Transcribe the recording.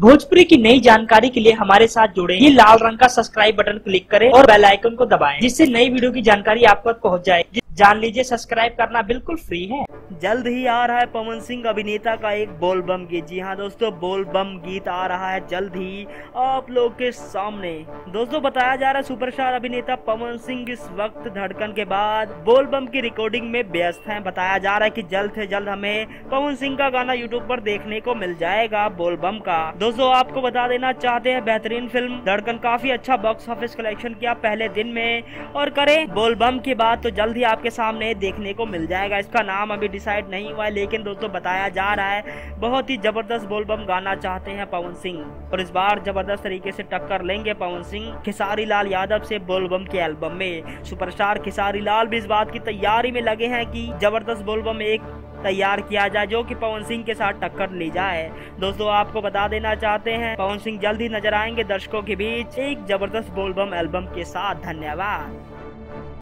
भोजपुरी की नई जानकारी के लिए हमारे साथ जुड़े। ये लाल रंग का सब्सक्राइब बटन क्लिक करें और बेल आइकन को दबाएं, जिससे नई वीडियो की जानकारी आप तक पहुंच जाए। जान लीजिए, सब्सक्राइब करना बिल्कुल फ्री है। जल्द ही आ रहा है पवन सिंह अभिनेता का एक बोल बम गीत। जी हाँ दोस्तों, बोल बम गीत आ रहा है जल्द ही आप लोग के सामने। दोस्तों बताया जा रहा है सुपरस्टार अभिनेता पवन सिंह इस वक्त धड़कन के बाद बोल बम की रिकॉर्डिंग में व्यस्त हैं। बताया जा रहा है कि जल्द से जल्द हमें पवन सिंह का गाना यूट्यूब पर देखने को मिल जाएगा बोल बम का। दोस्तों आपको बता देना चाहते हैं, बेहतरीन फिल्म धड़कन काफी अच्छा बॉक्स ऑफिस कलेक्शन किया पहले दिन में, और करे बोल बम के बाद तो जल्द ही आपके सामने देखने को मिल जाएगा। इसका नाम अभी डिसाइड नहीं हुआ है, लेकिन दोस्तों बताया जा रहा है बहुत ही जबरदस्त बोल बम गाना चाहते हैं पवन सिंह, और इस बार जबरदस्त तरीके से टक्कर लेंगे पवन सिंह खेसारी लाल यादव से बोल बम के एल्बम में। सुपरस्टार खेसारी लाल भी इस बात की तैयारी में लगे हैं कि जबरदस्त बोल बम एक तैयार किया जाए जो कि पवन सिंह के साथ टक्कर ली जाए। दोस्तों आपको बता देना चाहते हैं, पवन सिंह जल्द ही नजर आएंगे दर्शकों के बीच एक जबरदस्त बोल बम एल्बम के साथ। धन्यवाद।